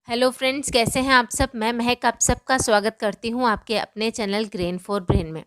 Hello friends, कैसे हैं आप सब। मैं महक आप सबका स्वागत करती हूं आपके अपने चैनल ग्रेन फॉर ब्रेन में।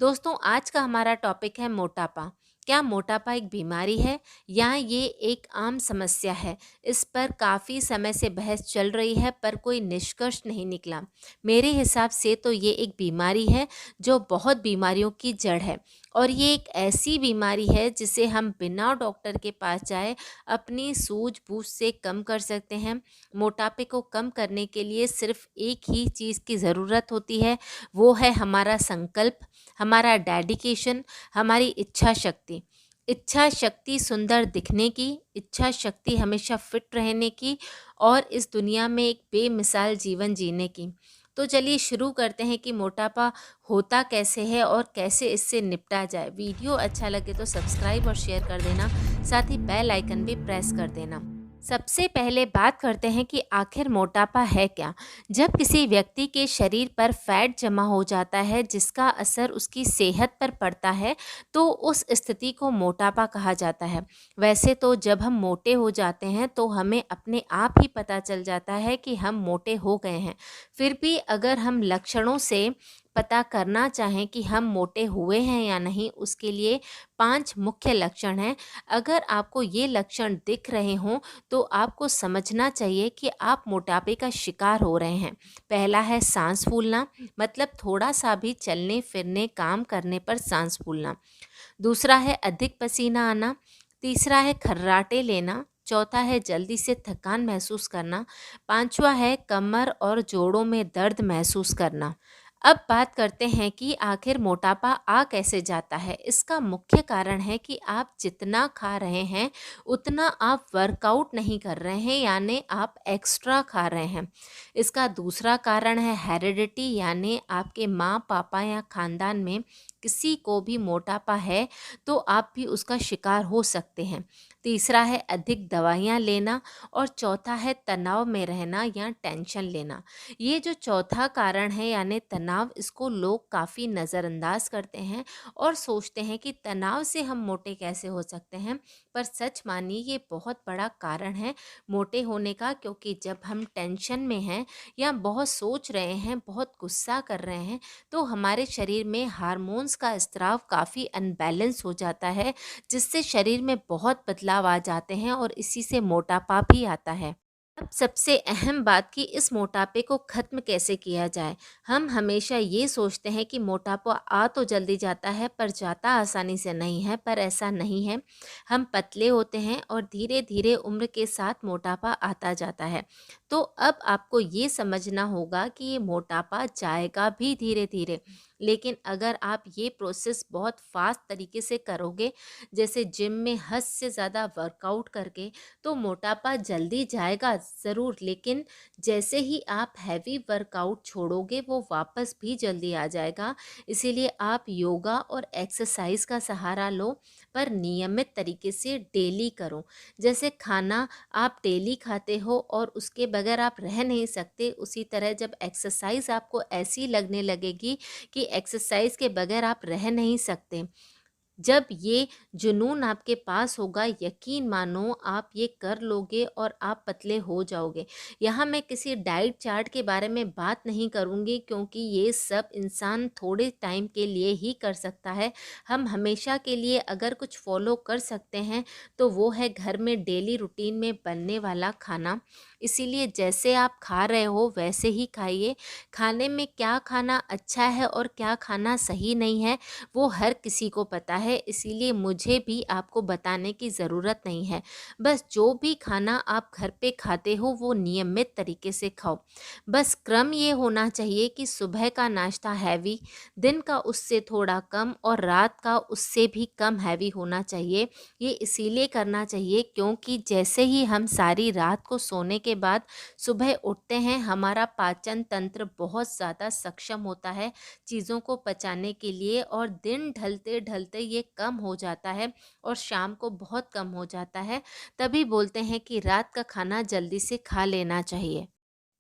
दोस्तों, आज का हमारा टॉपिक है मोटापा। क्या मोटापा एक बीमारी है या ये एक आम समस्या है? इस पर काफ़ी समय से बहस चल रही है पर कोई निष्कर्ष नहीं निकला। मेरे हिसाब से तो ये एक बीमारी है जो बहुत बीमारियों की जड़ है, और ये एक ऐसी बीमारी है जिसे हम बिना डॉक्टर के पास जाए अपनी सूझबूझ से कम कर सकते हैं। मोटापे को कम करने के लिए सिर्फ एक ही चीज़ की ज़रूरत होती है, वो है हमारा संकल्प, हमारा डेडिकेशन, हमारी इच्छा शक्ति। इच्छा शक्ति सुंदर दिखने की, इच्छा शक्ति हमेशा फिट रहने की, और इस दुनिया में एक बेमिसाल जीवन जीने की। तो चलिए शुरू करते हैं कि मोटापा होता कैसे है और कैसे इससे निपटा जाए। वीडियो अच्छा लगे तो सब्सक्राइब और शेयर कर देना, साथ ही बेल आइकन भी प्रेस कर देना। सबसे पहले बात करते हैं कि आखिर मोटापा है क्या। जब किसी व्यक्ति के शरीर पर फैट जमा हो जाता है जिसका असर उसकी सेहत पर पड़ता है, तो उस स्थिति को मोटापा कहा जाता है। वैसे तो जब हम मोटे हो जाते हैं तो हमें अपने आप ही पता चल जाता है कि हम मोटे हो गए हैं। फिर भी अगर हम लक्षणों से पता करना चाहें कि हम मोटे हुए हैं या नहीं, उसके लिए 5 मुख्य लक्षण हैं। अगर आपको ये लक्षण दिख रहे हों तो आपको समझना चाहिए कि आप मोटापे का शिकार हो रहे हैं। पहला है सांस फूलना, मतलब थोड़ा सा भी चलने फिरने काम करने पर सांस फूलना। दूसरा है अधिक पसीना आना। तीसरा है खर्राटे लेना। चौथा है जल्दी से थकान महसूस करना। पांचवा है कमर और जोड़ों में दर्द महसूस करना। अब बात करते हैं कि आखिर मोटापा आ कैसे जाता है। इसका मुख्य कारण है कि आप जितना खा रहे हैं उतना आप वर्कआउट नहीं कर रहे हैं, यानी आप एक्स्ट्रा खा रहे हैं। इसका दूसरा कारण है हेरिडिटी, यानी आपके माँ पापा या खानदान में किसी को भी मोटापा है तो आप भी उसका शिकार हो सकते हैं। तीसरा है अधिक दवाइयाँ लेना, और चौथा है तनाव में रहना या टेंशन लेना। ये जो चौथा कारण है यानी तनाव, इसको लोग काफ़ी नज़रअंदाज करते हैं और सोचते हैं कि तनाव से हम मोटे कैसे हो सकते हैं। पर सच मानिए ये बहुत बड़ा कारण है मोटे होने का, क्योंकि जब हम टेंशन में हैं या बहुत सोच रहे हैं, बहुत गुस्सा कर रहे हैं, तो हमारे शरीर में हार्मोन्स का स्त्राव काफ़ी अनबैलेंस हो जाता है, जिससे शरीर में बहुत बदलाव आ जाते हैं और इसी से मोटापा भी आता है। अब सबसे अहम बात कि इस मोटापे को ख़त्म कैसे किया जाए। हम हमेशा ये सोचते हैं कि मोटापा आ तो जल्दी जाता है पर जाता आसानी से नहीं है, पर ऐसा नहीं है। हम पतले होते हैं और धीरे धीरे उम्र के साथ मोटापा आता जाता है। तो अब आपको ये समझना होगा कि ये मोटापा जाएगा भी धीरे धीरे, लेकिन अगर आप ये प्रोसेस बहुत फास्ट तरीके से करोगे, जैसे जिम में हद से ज़्यादा वर्कआउट करके, तो मोटापा जल्दी जाएगा ज़रूर, लेकिन जैसे ही आप हैवी वर्कआउट छोड़ोगे वो वापस भी जल्दी आ जाएगा। इसीलिए आप योगा और एक्सरसाइज का सहारा लो, पर नियमित तरीके से डेली करो। जैसे खाना आप डेली खाते हो और उसके बगैर आप रह नहीं सकते, उसी तरह जब एक्सरसाइज आपको ऐसी लगने लगेगी कि एक्सरसाइज के बगैर आप रह नहीं सकते, जब ये जुनून आपके पास होगा, यकीन मानो आप ये कर लोगे और आप पतले हो जाओगे। यहाँ मैं किसी डाइट चार्ट के बारे में बात नहीं करूँगी, क्योंकि ये सब इंसान थोड़े टाइम के लिए ही कर सकता है। हम हमेशा के लिए अगर कुछ फॉलो कर सकते हैं तो वो है घर में डेली रूटीन में बनने वाला खाना। इसीलिए जैसे आप खा रहे हो वैसे ही खाइए। खाने में क्या खाना अच्छा है और क्या खाना सही नहीं है वो हर किसी को पता है, इसीलिए मुझे भी आपको बताने की ज़रूरत नहीं है। बस जो भी खाना आप घर पे खाते हो वो नियमित तरीके से खाओ। बस क्रम ये होना चाहिए कि सुबह का नाश्ता हैवी, दिन का उससे थोड़ा कम, और रात का उससे भी कम हैवी होना चाहिए। ये इसीलिए करना चाहिए क्योंकि जैसे ही हम सारी रात को सोने के बाद सुबह उठते हैं, हमारा पाचन तंत्र बहुत ज़्यादा सक्षम होता है चीज़ों को पचाने के लिए, और दिन ढलते ढलते ये कम हो जाता है और शाम को बहुत कम हो जाता है। तभी बोलते हैं कि रात का खाना जल्दी से खा लेना चाहिए।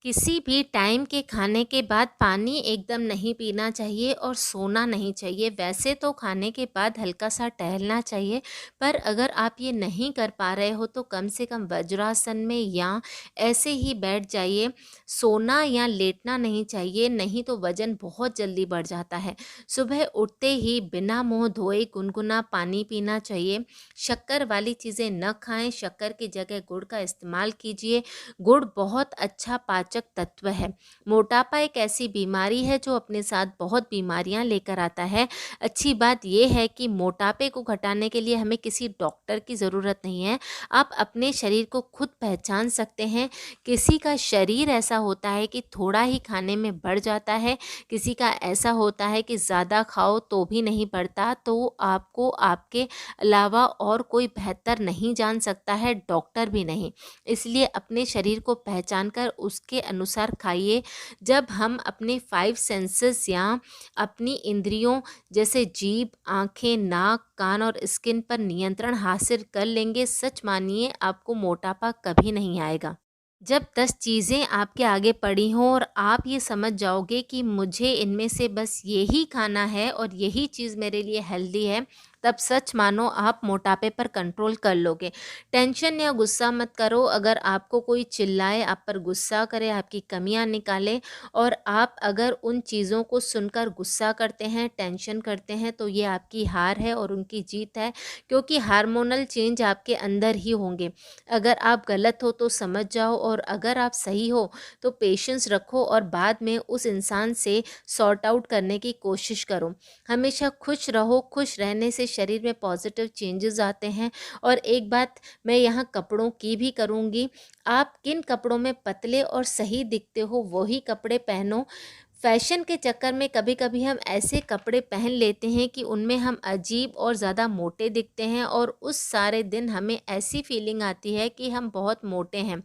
किसी भी टाइम के खाने के बाद पानी एकदम नहीं पीना चाहिए और सोना नहीं चाहिए। वैसे तो खाने के बाद हल्का-सा टहलना चाहिए, पर अगर आप ये नहीं कर पा रहे हो तो कम से कम वज्रासन में या ऐसे ही बैठ जाइए। सोना या लेटना नहीं चाहिए, नहीं तो वज़न बहुत जल्दी बढ़ जाता है। सुबह उठते ही बिना मुँह धोए गुनगुना पानी पीना चाहिए। शक्कर वाली चीज़ें न खाएँ, शक्कर की जगह गुड़ का इस्तेमाल कीजिए। गुड़ बहुत अच्छा पाचक तत्व है। मोटापा एक ऐसी बीमारी है जो अपने साथ बहुत बीमारियां लेकर आता है। अच्छी बात यह है कि मोटापे को घटाने के लिए हमें किसी डॉक्टर की ज़रूरत नहीं है। आप अपने शरीर को खुद पहचान सकते हैं। किसी का शरीर ऐसा होता है कि थोड़ा ही खाने में बढ़ जाता है, किसी का ऐसा होता है कि ज़्यादा खाओ तो भी नहीं बढ़ता। तो आपको आपके अलावा और कोई बेहतर नहीं जान सकता है, डॉक्टर भी नहीं। इसलिए अपने शरीर को पहचान कर उसके अनुसार खाइए। जब हम अपने 5 सेंसेस या अपनी इंद्रियों जैसे जीभ, आँखें, नाक, कान और स्किन पर नियंत्रण हासिल कर लेंगे, सच मानिए आपको मोटापा कभी नहीं आएगा। जब 10 चीज़ें आपके आगे पड़ी हों और आप ये समझ जाओगे कि मुझे इनमें से बस यही खाना है और यही चीज़ मेरे लिए हेल्दी है, तब सच मानो आप मोटापे पर कंट्रोल कर लोगे। टेंशन या गुस्सा मत करो। अगर आपको कोई चिल्लाए, आप पर गुस्सा करे, आपकी कमियां निकाले और आप अगर उन चीज़ों को सुनकर गुस्सा करते हैं, टेंशन करते हैं, तो ये आपकी हार है और उनकी जीत है, क्योंकि हार्मोनल चेंज आपके अंदर ही होंगे। अगर आप गलत हो तो समझ जाओ और अगर आप सही हो तो पेशेंस रखो और बाद में उस इंसान से सॉर्ट आउट करने की कोशिश करो। हमेशा खुश रहो। खुश रहने से शरीर में पॉजिटिव चेंजेस आते हैं। और एक बात मैं यहाँ कपड़ों की भी करूँगी। आप किन कपड़ों में पतले और सही दिखते हो वही कपड़े पहनो। फैशन के चक्कर में कभी-कभी हम ऐसे कपड़े पहन लेते हैं कि उनमें हम अजीब और ज़्यादा मोटे दिखते हैं और उस सारे दिन हमें ऐसी फीलिंग आती है कि हम बहुत मोटे हैं,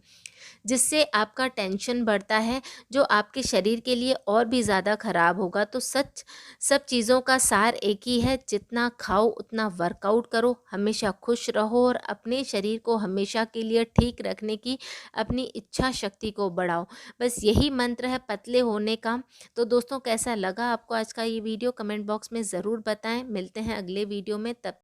जिससे आपका टेंशन बढ़ता है, जो आपके शरीर के लिए और भी ज़्यादा ख़राब होगा। तो सच सब चीज़ों का सार एक ही है, जितना खाओ उतना वर्कआउट करो, हमेशा खुश रहो और अपने शरीर को हमेशा के लिए ठीक रखने की अपनी इच्छा शक्ति को बढ़ाओ। बस यही मंत्र है पतले होने का। तो दोस्तों कैसा लगा आपको आज का ये वीडियो, कमेंट बॉक्स में ज़रूर बताएं। मिलते हैं अगले वीडियो में, तब